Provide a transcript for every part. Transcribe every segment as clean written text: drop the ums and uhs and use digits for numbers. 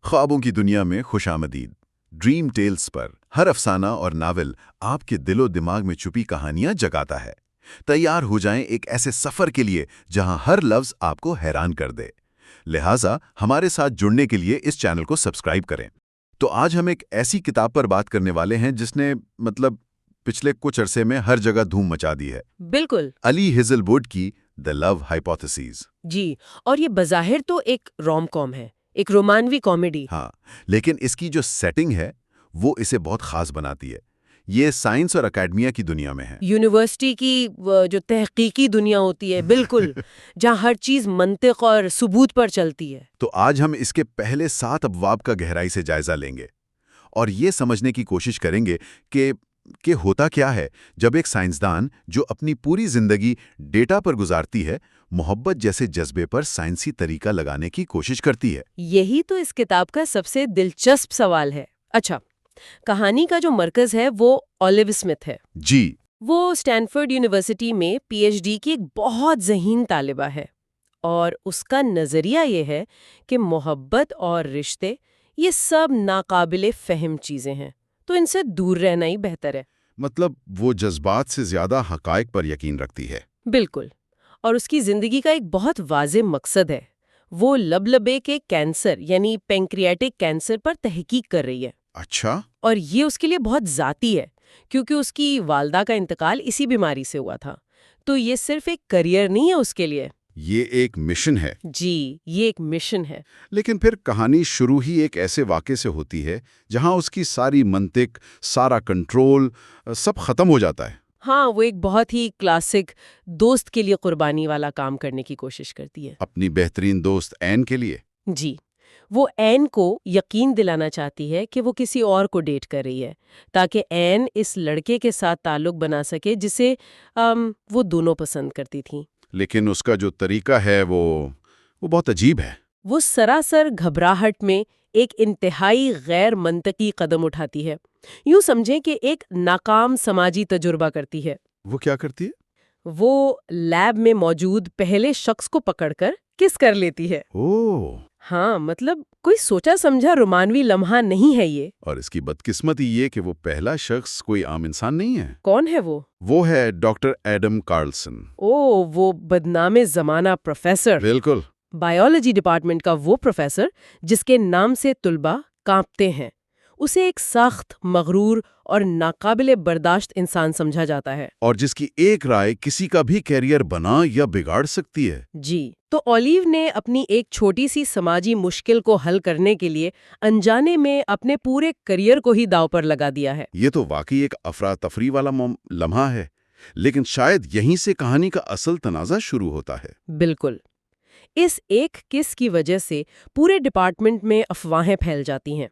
خوابوں کی دنیا میں خوش آمدید۔ ڈریم ٹیلز پر ہر افسانہ اور ناول آپ کے دل و دماغ میں چھپی کہانیاں جگاتا ہے۔ تیار ہو جائیں ایک ایسے سفر کے لیے جہاں ہر لفظ آپ کو حیران کر دے۔ لہٰذا ہمارے ساتھ جڑنے کے لیے اس چینل کو سبسکرائب کریں۔ تو آج ہم ایک ایسی کتاب پر بات کرنے والے ہیں جس نے پچھلے کچھ عرصے میں ہر جگہ دھوم مچا دی ہے۔ بالکل، علی ہیزل ووڈ کی دی لو ہائپوتھیسز۔ جی، اور یہ بظاہر تو ایک روم کام ہے، ایک رومانوی کامیڈی۔ ہاں، لیکن اس کی جو سیٹنگ ہے وہ اسے بہت خاص بناتی ہے۔ یہ سائنس اور اکیڈمیا کی دنیا میں ہے۔ یونیورسٹی کی جو تحقیقی دنیا ہوتی ہے، بالکل، جہاں ہر چیز منطق اور ثبوت پر چلتی ہے۔ تو آج ہم اس کے پہلے 7 ابواب کا گہرائی سے جائزہ لیں گے اور یہ سمجھنے کی کوشش کریں گے کہ ہوتا کیا ہے جب ایک سائنسدان جو اپنی پوری زندگی ڈیٹا پر گزارتی ہے، محبت جیسے جذبے پر سائنسی طریقہ لگانے کی کوشش کرتی ہے۔ یہی تو اس کتاب کا سب سے دلچسپ سوال ہے۔ اچھا، کہانی کا جو مرکز ہے وہ اولیو اسمتھ ہے۔ جی، وہ اسٹینفورڈ یونیورسٹی میں پی ایچ ڈی کی ایک بہت ذہین طالبہ ہے، اور اس کا نظریہ یہ ہے کہ محبت اور رشتے یہ سب ناقابل فہم چیزیں ہیں، تو ان سے دور رہنا ہی بہتر ہے۔ مطلب وہ جذبات سے زیادہ حقائق پر یقین رکھتی ہے۔ بالکل، اور اس کی زندگی کا ایک بہت واضح مقصد ہے۔ وہ لبلبے کے کینسر یعنی پینکریاٹک کینسر پر تحقیق کر رہی ہے۔ اچھا، اور یہ اس کے لیے بہت ذاتی ہے، کیونکہ اس کی والدہ کا انتقال اسی بیماری سے ہوا تھا۔ تو یہ صرف ایک کریئر نہیں ہے اس کے لیے۔ یہ ایک مشن ہے۔ جی، یہ ایک مشن ہے۔ لیکن پھر کہانی شروع ہی ایک ایسے واقعے سے ہوتی ہے جہاں اس کی ساری منطق، سارا کنٹرول، سب ختم ہو جاتا ہے۔ ہاں، وہ ایک بہت ہی کلاسک دوست کے لیے قربانی والا کام کرنے کی کوشش کرتی ہے۔ اپنی بہترین دوست این کے لیے۔ جی، وہ این کو یقین دلانا چاہتی ہے کہ وہ کسی اور کو ڈیٹ کر رہی ہے، تاکہ این اس لڑکے کے ساتھ تعلق بنا سکے جسے وہ دونوں پسند کرتی تھیں۔ لیکن اس کا جو طریقہ ہے وہ بہت عجیب ہے۔ وہ سراسر گھبراہٹ میں ایک انتہائی غیر منطقی قدم اٹھاتی ہے۔ یوں سمجھیں کہ ایک ناکام سماجی تجربہ کرتی ہے۔ وہ کیا کرتی ہے؟ وہ لیب میں موجود پہلے شخص کو پکڑ کر کس کر لیتی ہے۔ اوہ! ہاں، کوئی سوچا سمجھا رومانوی لمحہ نہیں ہے یہ۔ اور اس کی بدقسمتی یہ کہ وہ پہلا شخص کوئی عام انسان نہیں ہے۔ کون ہے وہ؟ وہ ہے ڈاکٹر ایڈم کارلسن۔ وہ بدنام زمانہ پروفیسر، بالکل۔ بائیولوجی ڈپارٹمنٹ کا وہ پروفیسر جس کے نام سے طلباء کانپتے ہیں۔ اسے ایک سخت، مغرور اور ناقابل برداشت انسان سمجھا جاتا ہے، اور جس کی ایک رائے کسی کا بھی کیریئر بنا یا بگاڑ سکتی ہے۔ جی، تو اولیو نے اپنی ایک چھوٹی سی سماجی مشکل کو حل کرنے کے لیے انجانے میں اپنے پورے کیریئر کو ہی داؤ پر لگا دیا ہے۔ یہ تو واقعی ایک افراتفری والا لمحہ ہے، لیکن شاید یہیں سے کہانی کا اصل تنازع شروع ہوتا ہے۔ بالکل، اس ایک کس کی وجہ سے پورے ڈپارٹمنٹ میں افواہیں پھیل جاتی ہیں،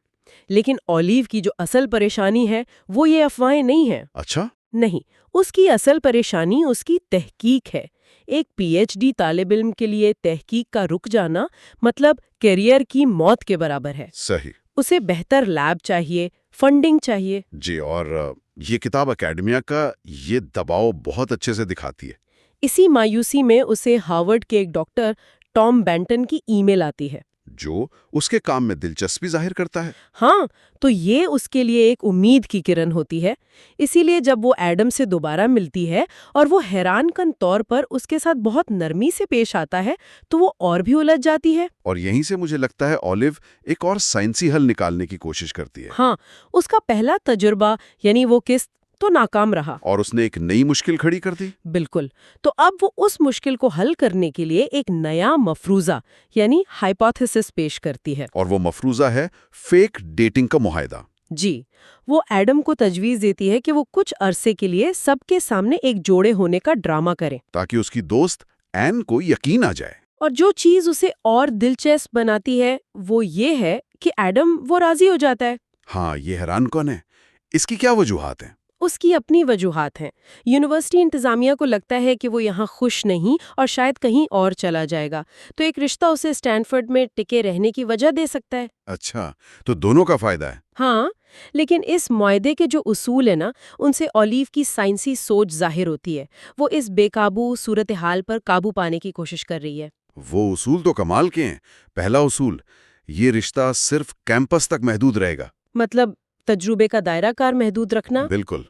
لیکن اولیو کی جو اصل پریشانی ہے وہ یہ افواہیں نہیں ہیں۔ اچھا؟ نہیں، اس کی اصل پریشانی اس کی تحقیق ہے۔ ایک پی ایچ ڈی طالب علم کے لیے تحقیق کا رک جانا مطلب کیریئر کی موت کے برابر ہے۔ صحیح۔ اسے بہتر لیب چاہیے، فنڈنگ چاہیے۔ جی، اور یہ کتاب اکیڈمیا کا یہ دباؤ بہت اچھے سے دکھاتی ہے۔ اسی مایوسی میں اسے ہارورڈ کے ایک ڈاکٹر ٹام بینٹن کی ای میل آتی ہے، جو اس کے کام میں دلچسپی ظاہر کرتا ہے۔ ہاں، تو یہ اس کے لیے ایک امید کی کرن ہوتی ہے۔ اسی لیے جب وہ ایڈم سے دوبارہ ملتی ہے اور وہ حیران کن طور پر اس کے ساتھ بہت نرمی سے پیش آتا ہے تو وہ اور بھی الجھ جاتی ہے۔ اور یہیں سے مجھے لگتا ہے اولیو ایک اور سائنسی حل نکالنے کی کوشش کرتی ہے۔ ہاں، اس کا پہلا تجربہ یعنی وہ قسط تو ناکام رہا، اور اس نے ایک نئی مشکل کھڑی کر دی۔ بالکل، تو اب وہ اس مشکل کو حل کرنے کے لیے ایک نیا مفروضہ یعنی ہائپوتھیسس پیش کرتی ہے۔ اور وہ مفروضہ ہے فیک ڈیٹنگ کا معاہدہ۔ جی، وہ ایڈم کو تجویز دیتی ہے کہ وہ کچھ عرصے کے لیے سب کے سامنے ایک جوڑے ہونے کا ڈرامہ کریں، تاکہ اس کی دوست این کو یقین آ جائے۔ اور جو چیز اسے اور دلچسپ بناتی ہے وہ یہ ہے کہ ایڈم وہ راضی ہو جاتا ہے۔ ہاں، یہ حیران کن ہے۔ اس کی کیا وجوہات ہیں؟ اس کی اپنی وجوہات ہیں۔ یونیورسٹی انتظامیہ کو لگتا ہے کہ وہ یہاں خوش نہیں اور شاید کہیں اور چلا جائے گا، تو ایک رشتہ اسے اسٹینفورڈ میں ٹکے رہنے کی وجہ دے سکتا ہے۔ اچھا، تو دونوں کا فائدہ ہے۔ ہاں، لیکن اس معاہدے کے جو اصول ہیں نا، ان سے اولیو کی سائنسی سوچ ظاہر ہوتی ہے۔ وہ اس بے قابو صورتحال پر قابو پانے کی کوشش کر رہی ہے۔ وہ اصول تو کمال کے ہیں۔ پہلا اصول یہ رشتہ صرف کیمپس تک محدود رہے گا۔ مطلب تجربے کا دائرہ کار محدود رکھنا؟ بالکل۔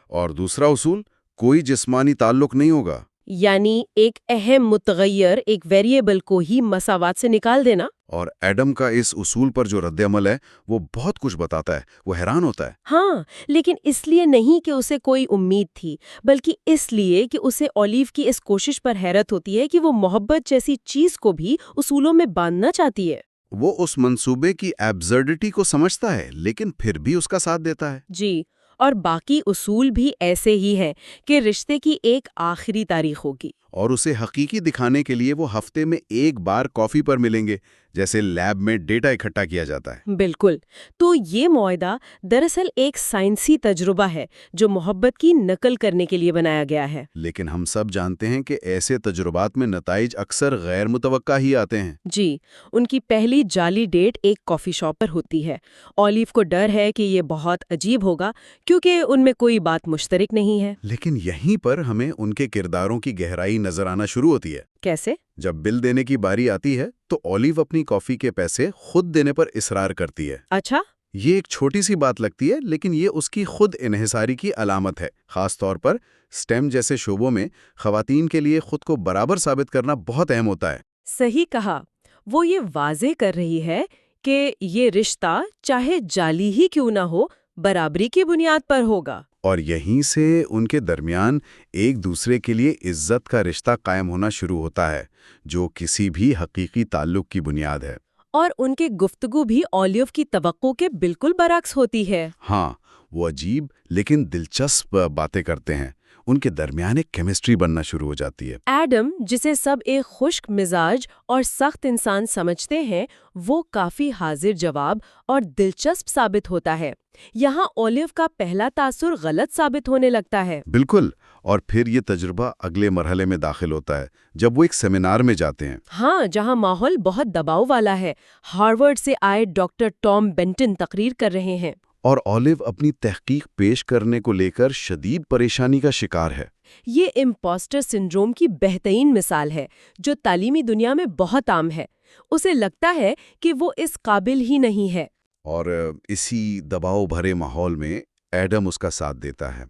اور دوسرا اصول، کوئی جسمانی تعلق نہیں ہوگا۔ یعنی ایک اہم متغیر، ایک ویریبل کو ہی مساوات سے نکال دینا؟ اور ایڈم کا اس اصول پر جو رد عمل ہے وہ بہت کچھ بتاتا ہے، وہ حیران ہوتا ہے۔ ہاں، لیکن اس لیے نہیں کہ اسے کوئی امید تھی، بلکہ اس لیے کہ اسے اولیو کی اس کوشش پر حیرت ہوتی ہے کہ وہ محبت جیسی چیز کو بھی اصولوں میں باندھنا چاہتی ہے۔ وہ اس منصوبے کی ایبزرڈٹی کو سمجھتا ہے لیکن پھر بھی اس کا ساتھ دیتا ہے۔ جی، اور باقی اصول بھی ایسے ہی ہیں کہ رشتے کی ایک آخری تاریخ ہوگی، اور اسے حقیقی دکھانے کے لیے وہ ہفتے میں ایک بار کافی پر ملیں گے، جیسے لیب میں ڈیٹا اکٹھا کیا جاتا ہے۔ بالکل۔ تو یہ معاہدہ دراصل ایک سائنسی تجربہ ہے جو محبت کی نقل کرنے کے لیے بنایا گیا ہے۔ لیکن ہم سب جانتے ہیں کہ ایسے تجربات میں نتائج اکثر غیر متوقع ہی آتے ہیں۔ جی، ان کی پہلی جعلی ڈیٹ ایک کافی شاپ پر ہوتی ہے۔ اولیو کو ڈر ہے کہ یہ بہت عجیب ہوگا کیونکہ ان میں کوئی بات مشترک نہیں ہے۔ لیکن یہیں پر ہمیں ان کے کرداروں کی گہرائی نظر آنا شروع ہوتی ہے۔ کیسے؟ جب بل دینے کی باری آتی ہے تو اولیو اپنی کافی کے پیسے خود دینے پر اصرار کرتی ہے۔ اچھا۔ یہ ایک چھوٹی سی بات لگتی ہے لیکن یہ اس کی خود انحصاری کی علامت ہے۔ خاص طور پر سٹیم جیسے شعبوں میں خواتین کے لیے خود کو برابر ثابت کرنا بہت اہم ہوتا ہے۔ صحیح کہا۔ وہ یہ واضح کر رہی ہے کہ یہ رشتہ چاہے جعلی ہی کیوں نہ ہو، برابری کی بنیاد پر ہوگا۔ اور یہیں سے ان کے درمیان ایک دوسرے کے لیے عزت کا رشتہ قائم ہونا شروع ہوتا ہے، جو کسی بھی حقیقی تعلق کی بنیاد ہے۔ اور ان کے گفتگو بھی اولیو کی توقع کے بالکل برعکس ہوتی ہے۔ ہاں، وہ عجیب لیکن دلچسپ باتیں کرتے ہیں۔ ان کے درمیان ایک کیمسٹری بننا شروع ہو جاتی ہے۔ ایڈم، جسے سب ایک خشک مزاج اور سخت انسان سمجھتے ہیں، وہ کافی حاضر جواب اور دلچسپ ثابت ہوتا ہے۔ یہاں اولیو کا پہلا تاثر غلط ثابت ہونے لگتا ہے۔ بالکل، اور پھر یہ تجربہ اگلے مرحلے میں داخل ہوتا ہے جب وہ ایک سیمینار میں جاتے ہیں۔ ہاں، جہاں ماحول بہت دباؤ والا ہے۔ ہارورڈ سے آئے ڈاکٹر ٹام بینٹن تقریر کر رہے ہیں۔ اور اولیو اپنی تحقیق پیش کرنے کو لے کر شدید پریشانی کا شکار ہے۔ یہ امپوسٹر سنڈروم کی بہترین مثال ہے جو تعلیمی دنیا میں بہت عام ہے۔ اسے لگتا ہے کہ وہ اس قابل ہی نہیں ہے۔ اور اسی دباؤ بھرے ماحول میں ایڈم اس کا ساتھ دیتا ہے۔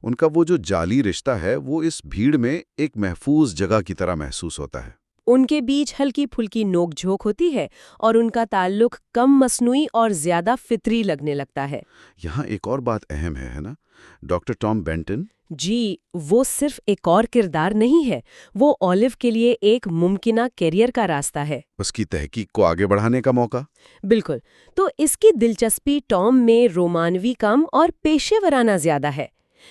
ان کا وہ جو جعلی رشتہ ہے وہ اس بھیڑ میں ایک محفوظ جگہ کی طرح محسوس ہوتا ہے۔ ان کے بیچ ہلکی پھلکی نوک جھوک ہوتی ہے اور ان کا تعلق کم مصنوعی اور زیادہ فطری لگنے لگتا ہے۔ یہاں ایک اور بات اہم ہے نا؟ ڈاکٹر ٹام بینٹن، جی، وہ صرف ایک اور کردار نہیں ہے، وہ اولیو کے لیے ایک ممکنہ کیریئر کا راستہ ہے۔ اس کی تحقیق کو آگے بڑھانے کا موقع۔ بالکل۔ تو اس کی دلچسپی ٹام میں رومانوی کم اور پیشے ورانہ زیادہ ہے۔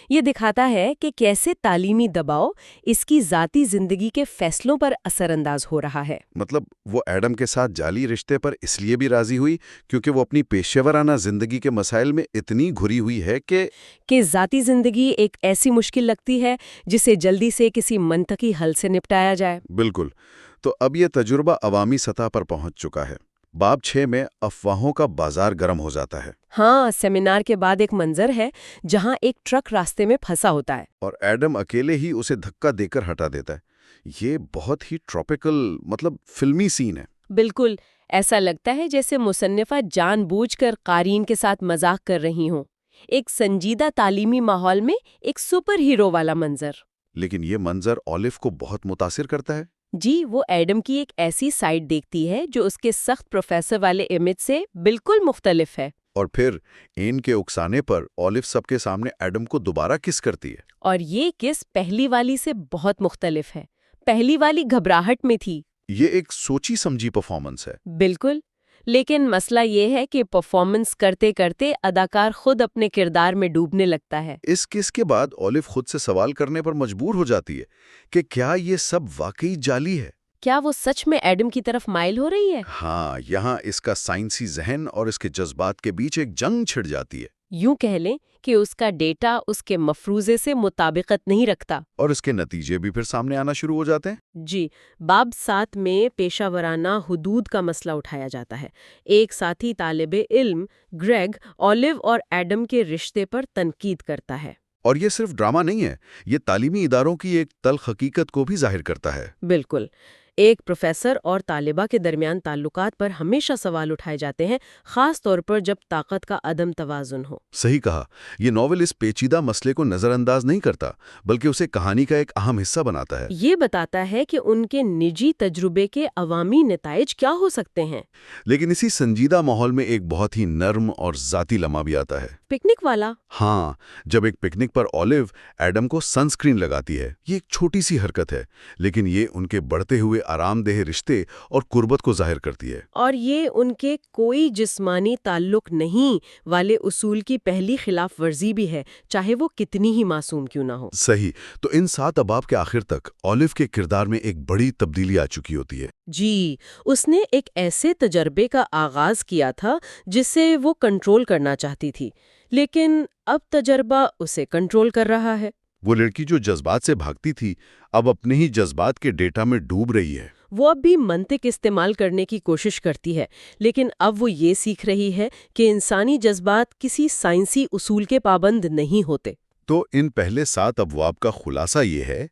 یہ دکھاتا ہے کہ کیسے تعلیمی دباؤ اس کی ذاتی زندگی کے فیصلوں پر اثر انداز ہو رہا ہے۔ مطلب وہ ایڈم کے ساتھ جعلی رشتے پر اس لیے بھی راضی ہوئی کیونکہ وہ اپنی پیشہ ورانہ زندگی کے مسائل میں اتنی گھری ہوئی ہے کہ ذاتی زندگی ایک ایسی مشکل لگتی ہے جسے جلدی سے کسی منطقی حل سے نپٹایا جائے۔ بالکل۔ تو اب یہ تجربہ عوامی سطح پر پہنچ چکا ہے۔ باب 6 میں افواہوں کا بازار گرم ہو جاتا ہے۔ ہاں، سیمینار کے بعد ایک منظر ہے جہاں ایک ٹرک راستے میں پھنسا ہوتا ہے اور ایڈم اکیلے ہی اسے دھکا دے کر ہٹا دیتا ہے۔ یہ بہت ہی ٹراپیکل، مطلب فلمی سین ہے۔ بالکل، ایسا لگتا ہے جیسے مصنفہ جان بوجھ کر قارئین کے ساتھ مذاق کر رہی ہوں۔ ایک سنجیدہ تعلیمی ماحول میں ایک سپر ہیرو والا منظر۔ لیکن یہ منظر اولیو کو بہت متاثر کرتا ہے۔ جی، وہ ایڈم کی ایک ایسی سائٹ دیکھتی ہے جو اس کے سخت پروفیسر والے امیج سے بالکل مختلف ہے۔ اور پھر ان کے اکسانے پر اولیو سب کے سامنے ایڈم کو دوبارہ کس کرتی ہے۔ اور یہ کس پہلی والی سے بہت مختلف ہے۔ پہلی والی گھبراہٹ میں تھی۔ یہ ایک سوچی سمجھی پرفارمنس ہے۔ بالکل، لیکن مسئلہ یہ ہے کہ پرفارمنس کرتے کرتے اداکار خود اپنے کردار میں ڈوبنے لگتا ہے۔ اس کس کے بعد اولیو خود سے سوال کرنے پر مجبور ہو جاتی ہے کہ کیا یہ سب واقعی جعلی ہے؟ کیا وہ سچ میں ایڈم کی طرف مائل ہو رہی ہے؟ ہاں، یہاں اس کا سائنسی ذہن اور اس کے جذبات کے بیچ ایک جنگ چھڑ جاتی ہے۔ یوں کہہ لیں کہ اس کا ڈیٹا اس کے مفروضے سے مطابقت نہیں رکھتا۔ اور اس کے نتیجے بھی پھر سامنے آنا شروع ہو جاتے ہیں۔ جی، باب 7 میں پیشہ ورانہ حدود کا مسئلہ اٹھایا جاتا ہے۔ ایک ساتھی طالب علم، گریگ، اولیو اور ایڈم کے رشتے پر تنقید کرتا ہے۔ اور یہ صرف ڈرامہ نہیں ہے، یہ تعلیمی اداروں کی ایک تلخ حقیقت کو بھی ظاہر کرتا ہے۔ بالکل، ایک پروفیسر اور طالبہ کے درمیان تعلقات پر ہمیشہ سوال اٹھائے جاتے ہیں، خاص طور پر جب طاقت کا عدم توازن ہو۔ صحیح کہا، یہ ناول اس پیچیدہ مسئلے کو نظر انداز نہیں کرتا بلکہ اسے کہانی کا ایک اہم حصہ بناتا ہے۔ یہ بتاتا ہے کہ ان کے نجی تجربے کے عوامی نتائج کیا ہو سکتے ہیں۔ لیکن اسی سنجیدہ ماحول میں ایک بہت ہی نرم اور ذاتی لمحہ بھی آتا ہے۔ پکنک والا؟ ہاں، جب ایک پکنک پر اولیو ایڈم کو سن اسکرین لگاتی ہے، یہ ایک چھوٹی سی حرکت ہے لیکن یہ ان کے بڑھتے ہوئے آرام دہ رشتے اور قربت کو ظاہر کرتی ہے۔ اور یہ ان کے کوئی جسمانی تعلق نہیں والے اصول کی پہلی خلاف ورزی بھی ہے، چاہے وہ کتنی ہی معصوم کیوں نہ ہو۔ صحیح، تو ان 7 ابواب کے آخر تک اولیو کے کردار میں ایک بڑی تبدیلی آ چکی ہوتی ہے۔ جی، اس نے ایک ایسے تجربے کا آغاز کیا تھا جسے وہ کنٹرول کرنا چاہتی تھی، لیکن اب تجربہ اسے کنٹرول کر رہا ہے۔ وہ لڑکی جو جذبات سے بھاگتی تھی اب اپنے ہی جذبات کے ڈیٹا میں ڈوب رہی ہے۔ وہ اب بھی منطق استعمال کرنے کی کوشش کرتی ہے، لیکن اب وہ یہ سیکھ رہی ہے کہ انسانی جذبات کسی سائنسی اصول کے پابند نہیں ہوتے۔ تو ان پہلے 7 ابواب کا خلاصہ یہ ہے: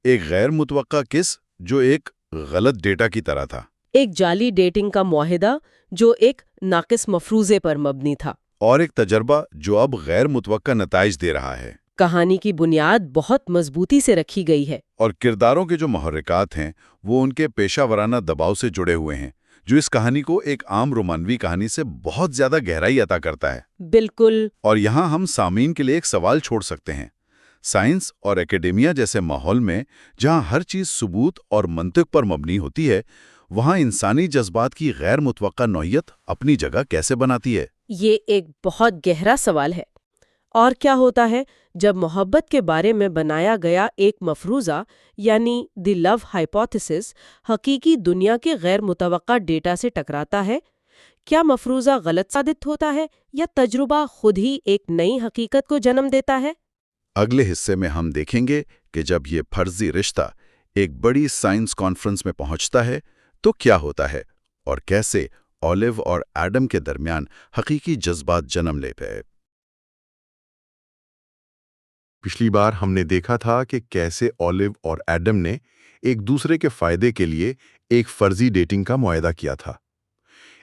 ایک غیر متوقع کس جو ایک غلط ڈیٹا کی طرح تھا، ایک جعلی ڈیٹنگ کا معاہدہ جو ایک ناقص مفروضے پر مبنی تھا، اور ایک تجربہ جو اب غیر متوقع نتائج دے رہا ہے۔ کہانی کی بنیاد بہت مضبوطی سے رکھی گئی ہے۔ اور کرداروں کے جو محرکات ہیں وہ ان کے پیشہ ورانہ دباؤ سے جڑے ہوئے ہیں، جو اس کہانی کو ایک عام رومانوی کہانی سے بہت زیادہ گہرائی عطا کرتا ہے۔ بالکل۔ اور یہاں ہم سامعین کے لیے ایک سوال چھوڑ سکتے ہیں۔ سائنس اور اکیڈیمیا جیسے ماحول میں جہاں ہر چیز ثبوت اور منطق پر مبنی ہوتی ہے، وہاں انسانی جذبات کی غیر متوقع نوعیت اپنی جگہ کیسے بناتی ہے؟ یہ ایک بہت گہرا سوال ہے۔ اور کیا ہوتا ہے جب محبت کے بارے میں بنایا گیا ایک مفروضہ یعنی دی لو ہائپوتھیسس حقیقی دنیا کے غیر متوقع ڈیٹا سے ٹکراتا ہے؟ کیا مفروضہ غلط ثابت ہوتا ہے یا تجربہ خود ہی ایک نئی حقیقت کو جنم دیتا ہے؟ اگلے حصے میں ہم دیکھیں گے کہ جب یہ فرضی رشتہ ایک بڑی سائنس کانفرنس میں پہنچتا ہے تو کیا ہوتا ہے اور کیسے اولیو اور ایڈم کے درمیان حقیقی جذبات جنم لیتے ہیں۔ پچھلی بار ہم نے دیکھا تھا کہ کیسے اولیو اور ایڈم نے ایک دوسرے کے فائدے کے لیے ایک فرضی ڈیٹنگ کا معاہدہ کیا تھا،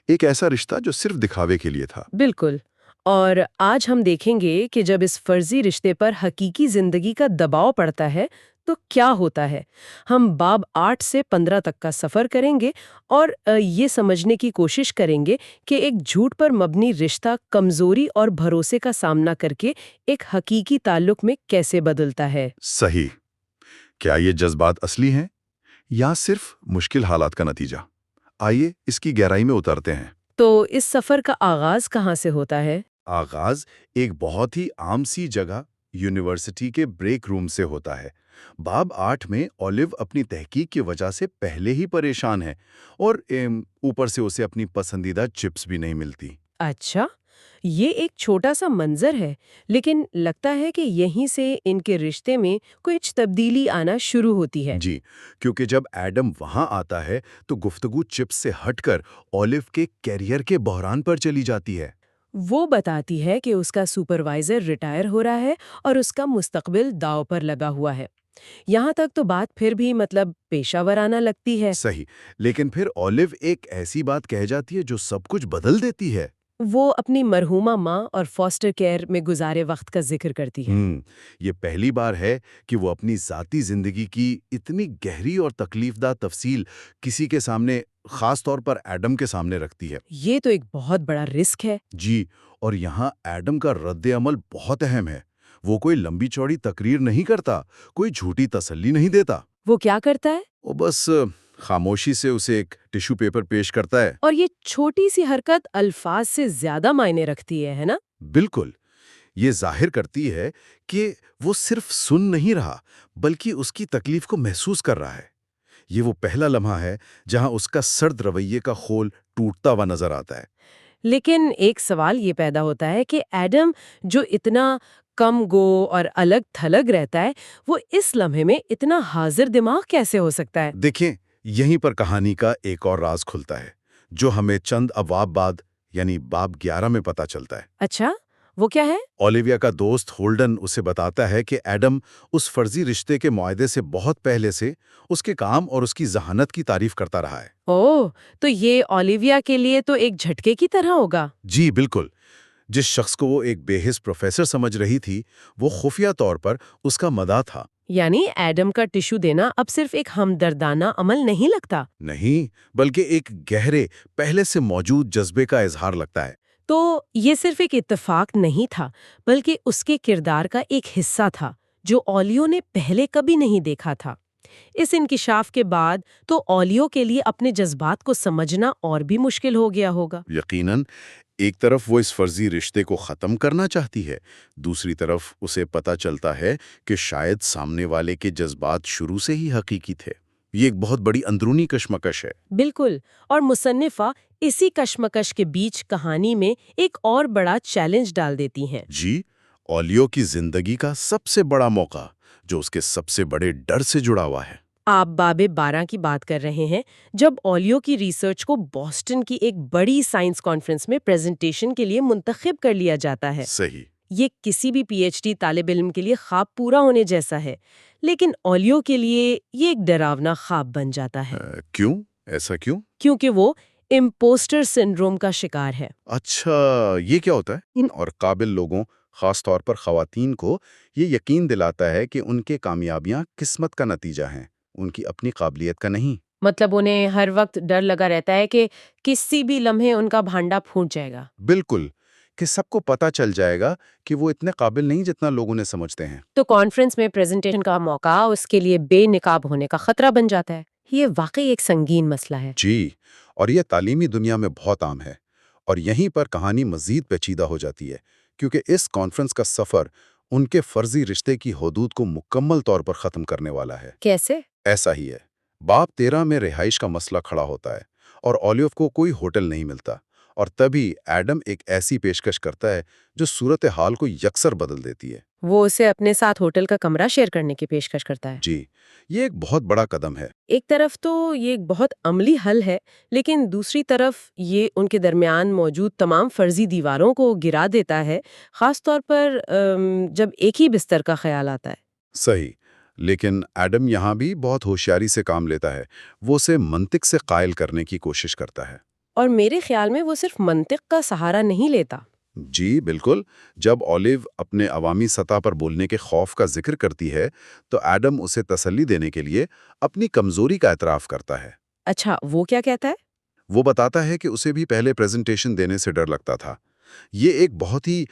ایک ایسا رشتہ جو صرف دکھاوے کے لیے تھا۔ بالکل۔ اور آج ہم دیکھیں گے کہ جب اس فرضی رشتے پر حقیقی زندگی کا دباؤ پڑتا ہے تو کیا ہوتا ہے۔ ہم باب 8 سے 15 تک کا سفر کریں گے اور یہ سمجھنے کی کوشش کریں گے کہ ایک جھوٹ پر مبنی رشتہ کمزوری اور بھروسے کا سامنا کر کے ایک حقیقی تعلق میں کیسے بدلتا ہے۔ صحیح۔ کیا یہ جذبات اصلی ہیں یا صرف مشکل حالات کا نتیجہ؟ آئیے اس کی گہرائی میں اترتے ہیں۔ تو اس سفر کا آغاز کہاں سے ہوتا ہے؟ آغاز ایک بہت ہی عام سی جگہ یونیورسٹی کے بریک روم سے ہوتا ہے۔ باب 8 میں اولیو اپنی تحقیق کی وجہ سے پہلے ہی پریشان ہے اور اوپر سے اسے اپنی پسندیدہ چپس بھی نہیں ملتی۔ اچھا، یہ ایک چھوٹا سا منظر ہے، لیکن لگتا ہے کہ یہیں سے ان کے رشتے میں کچھ تبدیلی آنا شروع ہوتی ہے۔ جی، کیونکہ جب ایڈم وہاں آتا ہے تو گفتگو چپس سے ہٹ کر اولیو کے کیریئر کے بحران پر چلی جاتی ہے۔ وہ بتاتی ہے کہ اس کا سپروائزر ریٹائر ہو رہا ہے اور اس کا مستقبل داؤ پر لگا ہوا ہے۔ یہاں تک تو بات پھر بھی پیشہ ورانہ لگتی ہے۔ صحیح، لیکن پھر اولیو ایک ایسی بات کہہ جاتی ہے جو سب کچھ بدل دیتی ہے۔ وہ اپنی مرحومہ ماں اور فاسٹر کیئر میں گزارے وقت کا ذکر کرتی ہے۔ یہ پہلی بار ہے کہ وہ اپنی ذاتی زندگی کی اتنی گہری اور تکلیف دہ تفصیل کسی کے سامنے، خاص طور پر ایڈم کے سامنے رکھتی ہے۔ یہ تو ایک بہت بڑا رسک ہے۔ جی، اور یہاں ایڈم کا رد عمل بہت اہم ہے۔ وہ کوئی لمبی چوڑی تقریر نہیں کرتا، کوئی جھوٹی تسلی نہیں دیتا۔ وہ کیا کرتا ہے؟ وہ بس خاموشی سے اسے ایک ٹیشو پیپر پیش کرتا ہے۔ اور یہ چھوٹی سی حرکت الفاظ سے زیادہ معنی رکھتی ہے نا؟ بالکل، یہ ظاہر کرتی ہے کہ وہ صرف سن نہیں رہا بلکہ اس کی تکلیف کو محسوس کر رہا ہے۔ یہ وہ پہلا لمحہ ہے جہاں اس کا سرد رویے کا خول ٹوٹتا ہوا نظر آتا ہے۔ لیکن ایک سوال یہ پیدا ہوتا ہے کہ ایڈم جو اتنا کم گو اور الگ تھلگ رہتا ہے، وہ اس لمحے میں اتنا حاضر دماغ کیسے ہو سکتا ہے؟ دیکھیں، یہیں پر کہانی کا ایک اور راز کھلتا ہے جو ہمیں چند ابواب بعد یعنی باب 11 میں پتہ چلتا ہے۔ اچھا، وہ کیا ہے؟ اولیویا کا دوست ہولڈن اسے بتاتا ہے کہ ایڈم اس فرضی رشتے کے معاہدے سے بہت پہلے سے اس کے کام اور اس کی ذہانت کی تعریف کرتا رہا ہے۔ اوہ، تو یہ اولیویا کے لیے تو ایک جھٹکے کی طرح ہوگا۔ جی بالکل، جس شخص کو وہ ایک بے حس پروفیسر سمجھ رہی تھی وہ خفیہ طور پر اس کا مداح تھا۔ یعنی ایڈم کا ٹشو دینا اب صرف ایک ہمدردانہ عمل نہیں لگتا۔ نہیں، بلکہ ایک گہرے پہلے سے موجود جذبے کا اظہار لگتا ہے۔ تو یہ صرف ایک اتفاق نہیں تھا بلکہ اس کے کردار کا ایک حصہ تھا جو اولیو نے پہلے کبھی نہیں دیکھا تھا۔ اس انکشاف کے بعد تو اولیو کے لیے اپنے جذبات کو سمجھنا اور بھی مشکل ہو گیا ہوگا۔ یقیناً، ایک طرف وہ اس فرضی رشتے کو ختم کرنا چاہتی ہے، دوسری طرف اسے پتہ چلتا ہے کہ شاید سامنے والے کے جذبات شروع سے ہی حقیقی تھے۔ یہ ایک بہت بڑی اندرونی کشمکش ہے۔ بالکل، اور مصنفہ اسی کشمکش کے بیچ کہانی میں ایک اور بڑا چیلنج ڈال دیتی ہیں۔ جی، اولیو کی زندگی کا سب سے بڑا موقع جو اس کے سب سے بڑے ڈر سے جڑا ہوا ہے۔ آپ باب 12 کی بات کر رہے ہیں، جب اولیو کی ریسرچ کو بوسٹن کی ایک بڑی سائنس کانفرنس میں پریزنٹیشن کے لیے منتخب کر لیا جاتا ہے۔ صحیح۔ یہ کسی بھی پی ایچ ڈی طالب علم کے لیے خواب پورا ہونے جیسا ہے، لیکن اولیو کے لیے یہ ایک ڈراونا خواب بن جاتا ہے۔ کیوں؟ ایسا کیوں؟ کیونکہ وہ امپوسٹر سنڈروم کا شکار ہے۔ اچھا، یہ کیا ہوتا ہے؟ ان اور قابل لوگوں، خاص طور پر خواتین کو یہ یقین دلاتا ہے کہ ان کے کامیابیاں قسمت کا نتیجہ ہیں، ان کی اپنی قابلیت کا نہیں۔ مطلب انہیں ہر وقت ڈر لگا رہتا ہے کہ کسی بھی لمحے ان کا بھانڈا پھوٹ جائے گا۔ بالکل، کہ سب کو پتہ چل جائے گا کہ وہ اتنے قابل نہیں جتنا لوگ انہیں سمجھتے ہیں۔ تو کانفرنس میں پریزنٹیشن کا موقع اس کے لیے بے نقاب ہونے کا خطرہ بن جاتا ہے۔ یہ واقعی ایک سنگین مسئلہ ہے۔ جی، اور یہ تعلیمی دنیا میں بہت عام ہے، اور یہیں پر کہانی مزید پیچیدہ ہو جاتی ہے، کیونکہ اس کانفرنس کا سفر ان کے فرضی رشتے کی حدود کو مکمل طور پر ختم کرنے والا ہے۔ کیسے؟ ایسا ہی ہے۔ باب 13 میں رہائش کا مسئلہ کھڑا ہوتا ہے اور اولیو کو کوئی ہوٹل نہیں ملتا، اور تبھی ایڈم ایک ایسی پیشکش کرتا ہے جو صورتحال کو یکسر بدل دیتی ہے۔ وہ اسے اپنے ساتھ ہوٹل کا کمرہ شیئر کرنے کی پیشکش کرتا ہے۔ جی، یہ ایک بہت بڑا قدم ہے۔ ایک طرف تو یہ ایک بہت عملی حل ہے، لیکن دوسری طرف یہ ان کے درمیان موجود تمام فرضی دیواروں کو گرا دیتا ہے، خاص طور پر جب ایک ہی بستر کا خیال آتا ہے۔ صحیح، لیکن ایڈم یہاں بھی بہت ہوشیاری سے کام لیتا ہے۔ وہ اسے منطق سے قائل کرنے کی کوشش کرتا ہے۔ اور میرے خیال میں وہ صرف منطق کا سہارا نہیں لیتا۔ جی بالکل، جب اولیو اپنے عوامی سطح پر بولنے کے خوف کا ذکر کرتی ہے تو ایڈم اسے تسلی دینے کے لیے اپنی کمزوری کا اعتراف کرتا ہے۔ اچھا، وہ کیا کہتا ہے؟ وہ بتاتا ہے کہ اسے بھی پہلے پریزنٹیشن دینے سے ڈر لگتا تھا۔ یہ ایک بہت ہی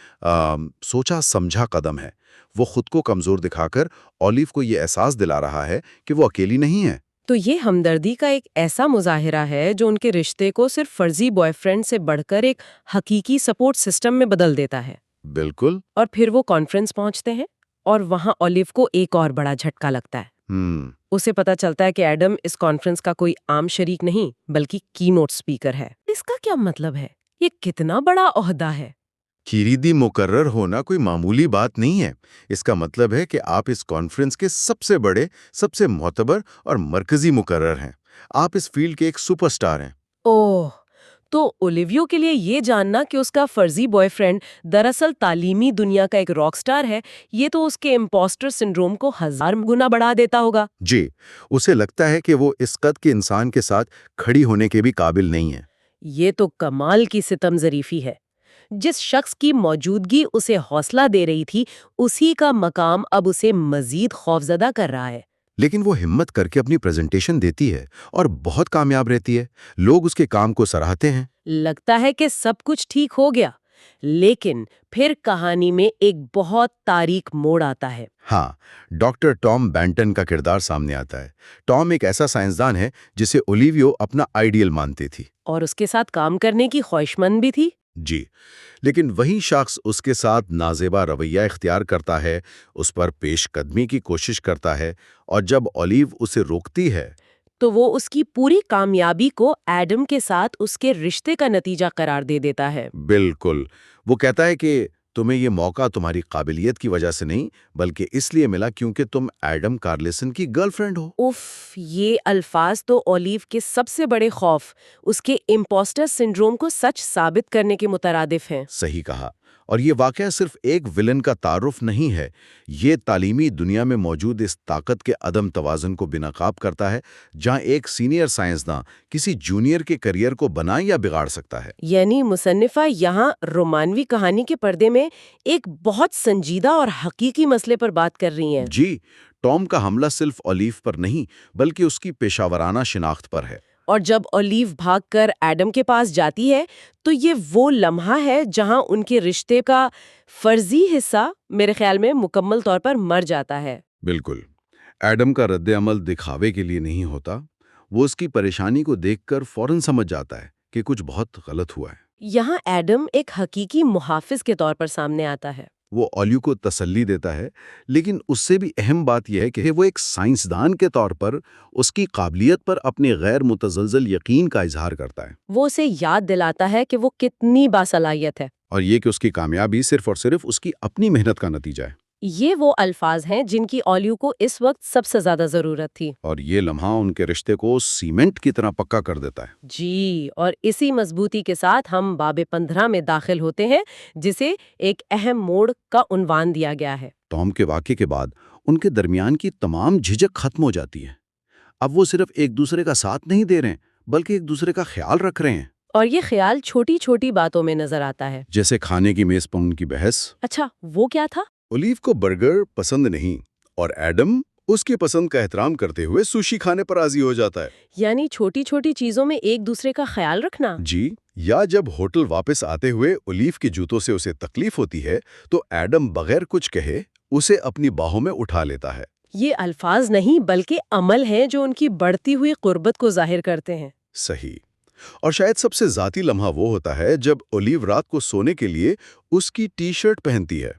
سوچا سمجھا قدم ہے۔ وہ خود کو کمزور دکھا کر اولیو کو یہ احساس دلا رہا ہے کہ وہ اکیلی نہیں ہے۔ تو یہ ہمدردی کا ایک ایسا مظاہرہ ہے جو ان کے رشتے کو صرف فرضی بوائے فرینڈ سے بڑھ کر ایک حقیقی سپورٹ سسٹم میں بدل دیتا ہے۔ بالکل۔ اور پھر وہ کانفرنس پہنچتے ہیں اور وہاں اولیو کو ایک اور بڑا جھٹکا لگتا ہے۔ اسے پتا چلتا ہے کہ ایڈم اس کانفرنس کا کوئی عام شریک نہیں بلکہ کی نوٹ سپیکر ہے۔ اس کا کیا مطلب ہے؟ یہ کتنا بڑا عہدہ ہے؟ کلیدی مقرر ہونا کوئی معمولی بات نہیں ہے۔ اس کا مطلب ہے کہ آپ اس کانفرنس کے سب سے بڑے، سب سے معتبر اور مرکزی مقرر ہیں۔ آپ اس فیلڈ کے ایک سپر سٹار ہیں۔ اوہ، تو اولیویو کے لیے یہ جاننا کہ اس کا فرضی بوائے فرینڈ دراصل تعلیمی دنیا کا ایک راک سٹار ہے، یہ تو اس کے امپوسٹر سنڈروم کو 1000 گنا بڑھا دیتا ہوگا۔ جی، اسے لگتا ہے کہ وہ اس قد کے انسان کے ساتھ کھڑی ہونے کے بھی قابل نہیں ہے۔ یہ تو کمال کی ستم ظریفی ہے۔ جس شخص کی موجودگی اسے حوصلہ دے رہی تھی، اسی کا مقام اب اسے مزید خوفزدہ کر رہا ہے۔ لیکن وہ ہمت کر کے اپنی پریزنٹیشن دیتی ہے اور بہت کامیاب رہتی ہے۔ لوگ اس کے کام کو سراہتے ہیں۔ لگتا ہے کہ سب کچھ ٹھیک ہو گیا، لیکن پھر کہانی میں ایک بہت تاریک موڑ آتا ہے۔ ہاں، ڈاکٹر ٹام بینٹن کا کردار سامنے آتا ہے۔ ٹام ایک ایسا سائنسدان ہے جسے اولیویو اپنا آئیڈیل مانتی تھی، اور اس کے ساتھ کام کرنے کی خواہشمند بھی تھی۔ جی، لیکن وہی شخص اس کے ساتھ نازیبا رویہ اختیار کرتا ہے، اس پر پیش قدمی کی کوشش کرتا ہے، اور جب اولیو اسے روکتی ہے تو وہ اس کی پوری کامیابی کو ایڈم کے ساتھ اس کے رشتے کا نتیجہ قرار دے دیتا ہے۔ بالکل، وہ کہتا ہے کہ تمہیں یہ موقع تمہاری قابلیت کی وجہ سے نہیں بلکہ اس لیے ملا کیونکہ تم ایڈم کارلسن کی گرل فرینڈ ہو۔ اف، یہ الفاظ تو اولیو کے سب سے بڑے خوف، اس کے امپوسٹر سنڈروم کو سچ ثابت کرنے کے مترادف ہیں۔ صحیح کہا، اور یہ واقعہ صرف ایک ویلن کا تعارف نہیں ہے، یہ تعلیمی دنیا میں موجود اس طاقت کے عدم توازن کو بنقاب کرتا ہے جہاں ایک سینئر سائنسداں کسی جونیئر کے کیریئر کو بنا یا بگاڑ سکتا ہے۔ یعنی مصنفہ یہاں رومانوی کہانی کے پردے میں ایک بہت سنجیدہ اور حقیقی مسئلے پر بات کر رہی ہیں۔ جی، ٹام کا حملہ صرف اولیو پر نہیں بلکہ اس کی پیشہ ورانہ شناخت پر ہے۔ اور جب اولیو بھاگ کر ایڈم کے پاس جاتی ہے تو یہ وہ لمحہ ہے جہاں ان کے رشتے کا فرضی حصہ میرے خیال میں مکمل طور پر مر جاتا ہے۔ بالکل، ایڈم کا رد عمل دکھاوے کے لیے نہیں ہوتا، وہ اس کی پریشانی کو دیکھ کر فوراً سمجھ جاتا ہے کہ کچھ بہت غلط ہوا ہے۔ یہاں ایڈم ایک حقیقی محافظ کے طور پر سامنے آتا ہے۔ وہ اولیو کو تسلی دیتا ہے، لیکن اس سے بھی اہم بات یہ ہے کہ وہ ایک سائنسدان کے طور پر اس کی قابلیت پر اپنے غیر متزلزل یقین کا اظہار کرتا ہے۔ وہ اسے یاد دلاتا ہے کہ وہ کتنی باصلاحیت ہے۔ اور یہ کہ اس کی کامیابی صرف اور صرف اس کی اپنی محنت کا نتیجہ ہے۔ یہ وہ الفاظ ہیں جن کی اولیو کو اس وقت سب سے زیادہ ضرورت تھی۔ اور یہ لمحہ ان کے رشتے کو سیمنٹ کی طرح پکا کر دیتا ہے۔ جی، اور اسی مضبوطی کے ساتھ ہم باب 15 میں داخل ہوتے ہیں جسے ایک اہم موڑ کا عنوان دیا گیا ہے۔ ٹام کے واقعے کے بعد ان کے درمیان کی تمام جھجک ختم ہو جاتی ہے۔ اب وہ صرف ایک دوسرے کا ساتھ نہیں دے رہے بلکہ ایک دوسرے کا خیال رکھ رہے ہیں۔ اور یہ خیال چھوٹی چھوٹی باتوں میں نظر آتا ہے۔ جیسے کھانے کی میز پر ان کی بحث۔ اچھا، وہ کیا تھا؟ اولیو کو برگر پسند نہیں اور ایڈم اس کی پسند کا احترام کرتے ہوئے سوشی کھانے پر راضی ہو جاتا ہے۔ یعنی چھوٹی چھوٹی چیزوں میں ایک دوسرے کا خیال رکھنا۔ جی، یا جب ہوٹل واپس آتے ہوئے اولیو کے جوتوں سے اسے تکلیف ہوتی ہے تو ایڈم بغیر کچھ کہے اسے اپنی باہوں میں اٹھا لیتا ہے۔ یہ الفاظ نہیں بلکہ عمل ہیں جو ان کی بڑھتی ہوئی قربت کو ظاہر کرتے ہیں۔ صحیح، اور شاید سب سے ذاتی لمحہ وہ ہوتا ہے جب اولیو رات کو سونے کے لیے اس کی ٹی شرٹ پہنتی ہے۔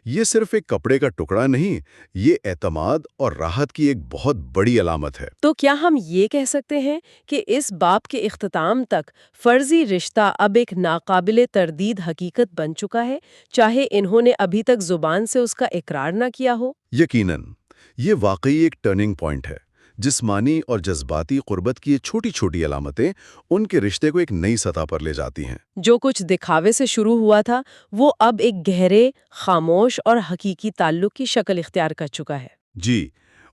یہ صرف ایک کپڑے کا ٹکڑا نہیں، یہ اعتماد اور راحت کی ایک بہت بڑی علامت ہے۔ تو کیا ہم یہ کہہ سکتے ہیں کہ اس باب کے اختتام تک فرضی رشتہ اب ایک ناقابل تردید حقیقت بن چکا ہے، چاہے انہوں نے ابھی تک زبان سے اس کا اقرار نہ کیا ہو؟ یقیناً، یہ واقعی ایک ٹرننگ پوائنٹ ہے۔ جسمانی اور جذباتی قربت کی یہ چھوٹی چھوٹی علامتیں ان کے رشتے کو ایک نئی سطح پر لے جاتی ہیں۔ جو کچھ دکھاوے سے شروع ہوا تھا وہ اب ایک گہرے، خاموش اور حقیقی تعلق کی شکل اختیار کر چکا ہے۔ جی،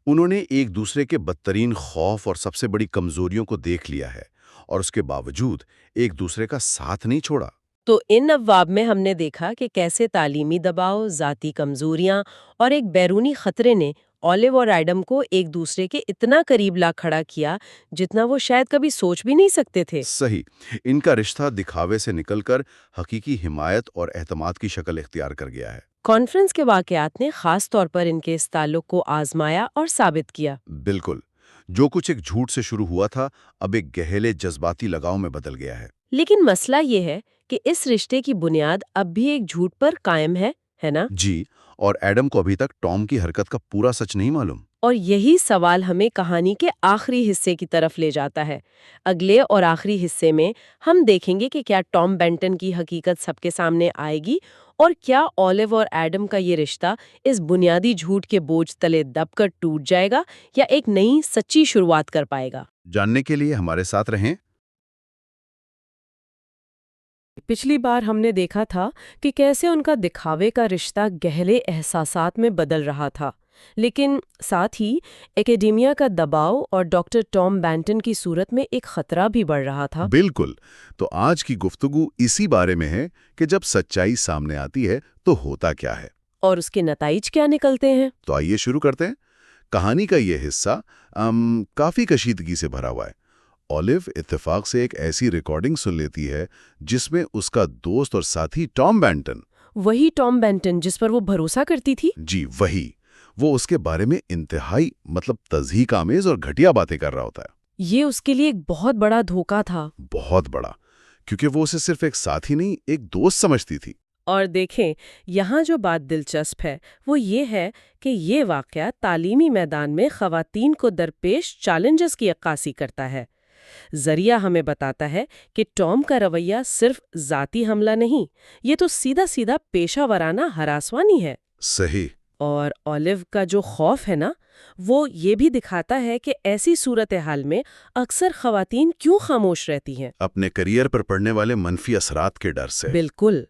انہوں نے ایک دوسرے کے بدترین خوف اور سب سے بڑی کمزوریوں کو دیکھ لیا ہے اور اس کے باوجود ایک دوسرے کا ساتھ نہیں چھوڑا۔ تو ان ابواب میں ہم نے دیکھا کہ کیسے تعلیمی دباؤ، ذاتی کمزوریاں اور ایک بیرونی خطرے نے اولیو اور ایڈم کو ایک دوسرے کے اتنا قریب لا کھڑا کیا جتنا وہ شاید کبھی سوچ بھی نہیں سکتے تھے۔ صحیح، ان کا رشتہ دکھاوے سے نکل کر حقیقی حمایت اور اعتماد کی شکل اختیار کر گیا ہے۔ کانفرنس کے واقعات نے خاص طور پر ان کے اس تعلق کو آزمایا اور ثابت کیا۔ بالکل، جو کچھ ایک جھوٹ سے شروع ہوا تھا اب ایک گہرے جذباتی لگاؤ میں بدل گیا ہے۔ لیکن مسئلہ یہ ہے کہ اس رشتے کی بنیاد اب بھی ایک جھوٹ پر قائم ہے نا؟ جی، اور ایڈم کو ابھی تک ٹام کی حرکت کا پورا سچ نہیں معلوم۔ اور یہی سوال ہمیں کہانی کے آخری حصے کی طرف لے جاتا ہے۔ اگلے اور آخری حصے میں ہم دیکھیں گے کہ کیا ٹام بینٹن کی حقیقت سب کے سامنے آئے گی اور کیا اولیو اور ایڈم کا یہ رشتہ اس بنیادی جھوٹ کے بوجھ تلے دب کر ٹوٹ جائے گا یا ایک نئی سچی شروعات کر پائے گا۔ جاننے کے لیے ہمارے ساتھ رہیں۔ پچھلی بار ہم نے دیکھا تھا کہ کیسے ان کا دکھاوے کا رشتہ گہرے احساسات میں بدل رہا تھا، لیکن ساتھ ہی ایکیڈیمیا کا دباؤ اور ڈاکٹر ٹام بینٹن کی صورت میں ایک خطرہ بھی بڑھ رہا تھا۔ بالکل، تو آج کی گفتگو اسی بارے میں ہے کہ جب سچائی سامنے آتی ہے تو ہوتا کیا ہے اور اس کے نتائج کیا نکلتے ہیں۔ تو آئیے شروع کرتے ہیں۔ کہانی کا یہ حصہ کافی کشیدگی سے بھرا ہوا ہے۔ اولیو اتفاق سے ایک ایسی ریکارڈنگ سن لیتی ہے جس میں اس کا دوست اور ساتھی ٹام بینٹن، وہی ٹام بینٹن جس پر وہ بھروسہ کرتی تھی، جی وہی، وہ اس کے بارے میں انتہائی تضحیک آمیز اور گھٹیا باتیں کر رہا ہوتا ہے۔ یہ اس کے لیے ایک بہت بڑا دھوکہ تھا۔ بہت بڑا، کیونکہ وہ اسے صرف ایک ساتھی نہیں ایک دوست سمجھتی تھی۔ اور دیکھیں، یہاں جو بات دلچسپ ہے وہ یہ ہے کہ یہ واقعہ تعلیمی میدان میں خواتین کو درپیش چیلنجز کی عکاسی کرتا ہے۔ ذریعہ ہمیں بتاتا ہے کہ ٹام کا رویہ صرف ذاتی حملہ نہیں، یہ تو سیدھا سیدھا پیشہ ورانہ ہراسوانی ہے۔ صحیح۔ اور اولیو کا جو خوف ہے نا، وہ یہ بھی دکھاتا ہے کہ ایسی صورتحال میں اکثر خواتین کیوں خاموش رہتی ہیں۔ اپنے کریئر پر پڑنے والے منفی اثرات کے ڈر سے۔ بالکل،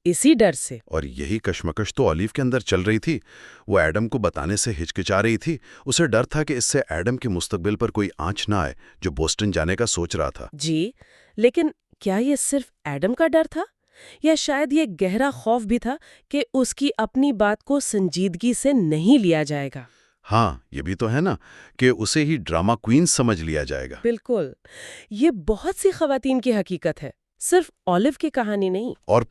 اسی ڈر سے۔ اور یہی کشمکش تو اولیو کے اندر چل رہی تھی۔ وہ ایڈم کو بتانے سے ہچکچا رہی تھی، اسے ڈر تھا کہ اس سے ایڈم کے مستقبل پر کوئی آنچ نہ آئے جو بوسٹن جانے کا سوچ رہا تھا۔ جی، لیکن کیا یہ صرف ایڈم کا ڈر تھا؟ یا شاید یہ گہرا خوف بھی تھا کہ اس کی اپنی بات کو سنجیدگی سے نہیں لیا جائے گا؟ ہاں، یہ بھی تو ہے نا کہ اسے ہی ڈرامہ کوئین سمجھ لیا جائے گا۔ بالکل، یہ بہت سی خواتین کی حقیقت ہے، صرف اولیو کی کہانی نہیں۔ اور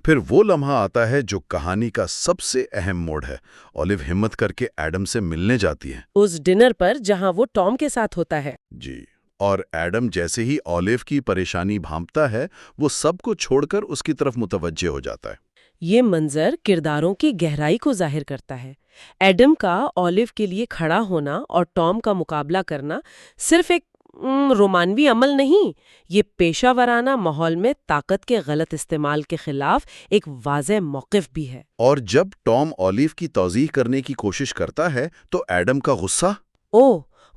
پھر وہ لمحہ آتا ہے جو کہانی کا سب سے اہم موڑ ہے۔ اولیو ہمت کر کے ایڈم سے ملنے جاتی ہے۔ اس ڈنر پر جہاں وہ ٹام کے ساتھ ہوتا ہے۔ جی، اور ایڈم جیسے ہی اولیو کی پریشانی بھانپتا ہے، وہ سب کو چھوڑ کر اس کی طرف متوجہ ہو جاتا ہے۔ یہ منظر کرداروں کی گہرائی کو ظاہر کرتا ہے۔ ایڈم کا اولیو کے لیے کھڑا ہونا اور ٹام کا مقابلہ کرنا صرف ایک رومانوی عمل نہیں، یہ پیشہ ورانہ ماحول میں طاقت کے غلط استعمال کے خلاف ایک واضح موقف بھی ہے۔ اور جب ٹام اولیو کی توضیح کرنے کی کوشش کرتا ہے تو ایڈم کا غصہ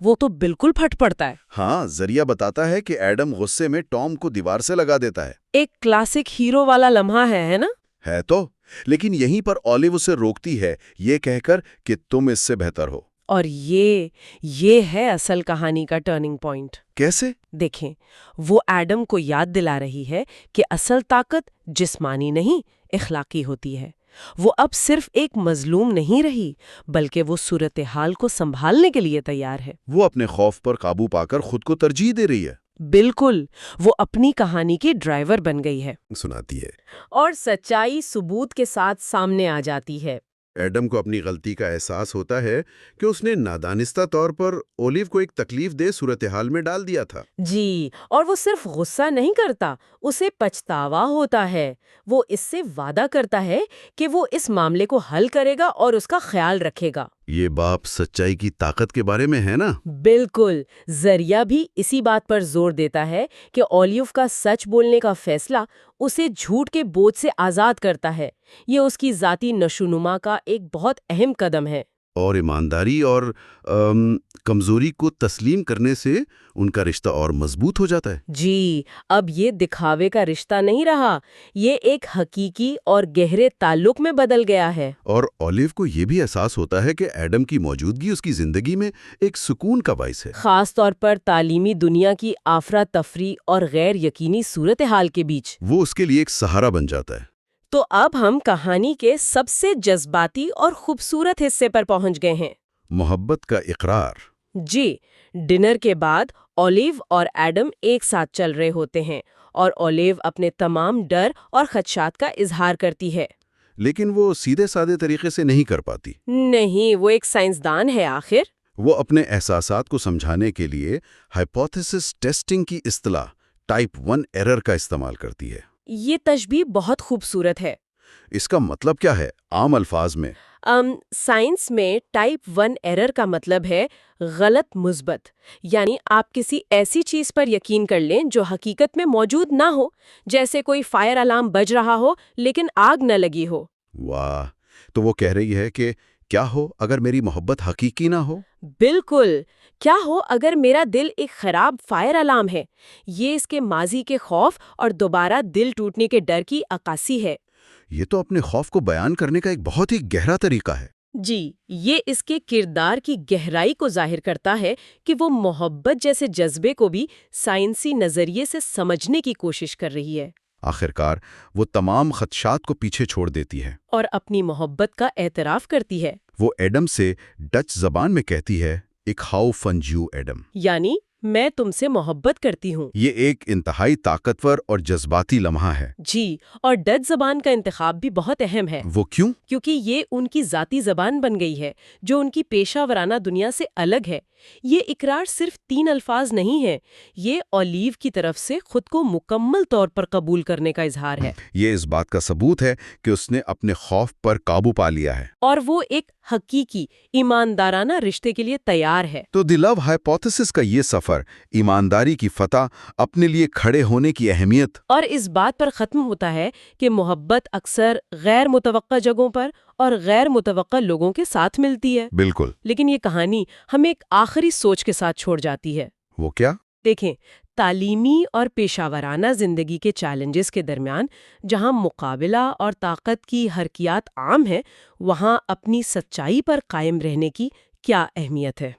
وہ تو بالکل پھٹ پڑتا ہے۔ ہاں، ذریعہ بتاتا ہے کہ ایڈم غصے میں ٹام کو دیوار سے لگا دیتا ہے۔ ایک کلاسک ہیرو والا لمحہ ہے نا؟ ہے تو، لیکن یہیں پر اولیو اسے روکتی ہے، یہ کہہ کر کہ تم اس سے بہتر ہو۔ اور یہ ہے اصل کہانی کا ٹرننگ پوائنٹ۔ کیسے؟ دیکھیں، وہ ایڈم کو یاد دلا رہی ہے کہ اصل طاقت جسمانی نہیں، اخلاقی ہوتی ہے۔ وہ اب صرف ایک مظلوم نہیں رہی، بلکہ وہ صورتحال کو سنبھالنے کے لیے تیار ہے۔ وہ اپنے خوف پر قابو پا کر خود کو ترجیح دے رہی ہے۔ بالکل، وہ اپنی کہانی کی ڈرائیور بن گئی ہے سناتی ہے۔ اور سچائی ثبوت کے ساتھ سامنے آ جاتی ہے۔ ایڈم کو اپنی غلطی کا احساس ہوتا ہے کہ اس نے نادانستہ طور پر اولیو کو ایک تکلیف دہ صورتحال میں ڈال دیا تھا۔ جی، اور وہ صرف غصہ نہیں کرتا، اسے پچھتاوا ہوتا ہے۔ وہ اس سے وعدہ کرتا ہے کہ وہ اس معاملے کو حل کرے گا اور اس کا خیال رکھے گا۔ یہ باپ سچائی کی طاقت کے بارے میں ہے نا؟ بالکل، ذریعہ بھی اسی بات پر زور دیتا ہے کہ اولیو کا سچ بولنے کا فیصلہ اسے جھوٹ کے بوجھ سے آزاد کرتا ہے۔ یہ اس کی ذاتی نشوونما کا ایک بہت اہم قدم ہے۔ اور ایمانداری اور کمزوری کو تسلیم کرنے سے ان کا رشتہ اور مضبوط ہو جاتا ہے۔ جی، اب یہ دکھاوے کا رشتہ نہیں رہا، یہ ایک حقیقی اور گہرے تعلق میں بدل گیا ہے۔ اور اولیو کو یہ بھی احساس ہوتا ہے کہ ایڈم کی موجودگی اس کی زندگی میں ایک سکون کا باعث ہے، خاص طور پر تعلیمی دنیا کی افراتفری اور غیر یقینی صورتحال کے بیچ۔ وہ اس کے لیے ایک سہارا بن جاتا ہے۔ تو اب ہم کہانی کے سب سے جذباتی اور خوبصورت حصے پر پہنچ گئے ہیں، محبت کا اقرار۔ جی، ڈنر کے بعد اولیو اور ایڈم ایک ساتھ چل رہے ہوتے ہیں اور اولیو اپنے تمام ڈر اور خدشات کا اظہار کرتی ہے۔ لیکن وہ سیدھے سادے طریقے سے نہیں کر پاتی۔ نہیں، وہ ایک سائنسدان ہے آخر۔ وہ اپنے احساسات کو سمجھانے کے لیے ہائپوتھیسس ٹیسٹنگ کی اصطلاح ٹائپ 1 ایرر کا استعمال کرتی ہے۔ یہ تشبیہ بہت خوبصورت ہے۔ اس کا مطلب کیا ہے عام الفاظ میں؟ سائنس میں ٹائپ 1 ایرر کا مطلب ہے غلط مثبت، یعنی آپ کسی ایسی چیز پر یقین کر لیں جو حقیقت میں موجود نہ ہو، جیسے کوئی فائر الارم بج رہا ہو لیکن آگ نہ لگی ہو۔ واہ، تو وہ کہہ رہی ہے کہ کیا ہو اگر میری محبت حقیقی نہ ہو؟ بالکل، کیا ہو اگر میرا دل ایک خراب فائر الارم ہے؟ یہ اس کے ماضی کے خوف اور دوبارہ دل ٹوٹنے کے ڈر کی عکاسی ہے۔ یہ تو اپنے خوف کو بیان کرنے کا ایک بہت ہی گہرا طریقہ ہے۔ جی، یہ اس کے کردار کی گہرائی کو ظاہر کرتا ہے کہ وہ محبت جیسے جذبے کو بھی سائنسی نظریے سے سمجھنے کی کوشش کر رہی ہے۔ آخرکار وہ تمام خدشات کو پیچھے چھوڑ دیتی ہے اور اپنی محبت کا اعتراف کرتی ہے۔ وہ ایڈم سے ڈچ زبان میں کہتی ہے "اک ہاؤ فنجو ایڈم"، یعنی میں تم سے محبت کرتی ہوں۔ یہ ایک انتہائی طاقتور اور جذباتی لمحہ ہے۔ جی، اور ڈچ زبان کا انتخاب بھی بہت اہم ہے۔ وہ کیوں؟ کیونکہ یہ ان کی ذاتی زبان بن گئی ہے جو ان کی پیشہ ورانہ دنیا سے الگ ہے۔ یہ اقرار صرف 3 الفاظ نہیں ہے، یہ اولیو کی طرف سے خود کو مکمل طور پر قبول کرنے کا اظہار ہے۔ یہ اس بات کا ثبوت ہے کہ اس نے اپنے خوف پر قابو پا لیا ہے اور وہ ایک حقیقی ایماندارانہ رشتے کے لیے تیار ہے۔ تو دی لو ہائپوتھیسس کا یہ سفر سفر، ایمانداری کی فتح، اپنے لیے کھڑے ہونے کی اہمیت۔ اور اس بات پر ختم ہوتا ہے کہ محبت اکثر غیر متوقع جگہوں پر اور غیر متوقع لوگوں کے ساتھ ملتی ہے۔ بالکل۔ لیکن یہ کہانی ہمیں ایک آخری سوچ کے ساتھ چھوڑ جاتی ہے۔ وہ کیا؟ دیکھیں، تعلیمی اور پیشہ ورانہ زندگی کے چیلنجز کے درمیان جہاں مقابلہ اور طاقت کی حرکیات عام ہیں، وہاں اپنی سچائی پر قائم رہنے کی کیا اہمیت ہے؟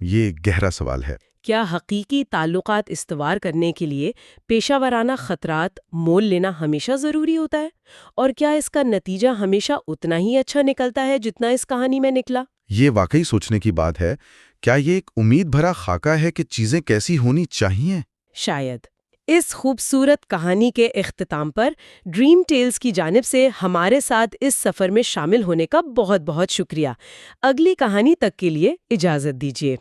یہ گہرا سوال ہے۔ کیا حقیقی تعلقات استوار کرنے کے لیے پیشہ ورانہ خطرات مول لینا ہمیشہ ضروری ہوتا ہے؟ اور کیا اس کا نتیجہ ہمیشہ اتنا ہی اچھا نکلتا ہے جتنا اس کہانی میں نکلا؟ یہ واقعی سوچنے کی بات ہے۔ کیا یہ ایک امید بھرا خاکہ ہے کہ چیزیں کیسی ہونی چاہیے؟ شاید۔ اس خوبصورت کہانی کے اختتام پر ڈریم ٹیلز کی جانب سے ہمارے ساتھ اس سفر میں شامل ہونے کا بہت بہت شکریہ۔ اگلی کہانی تک کے لیے اجازت دیجیے۔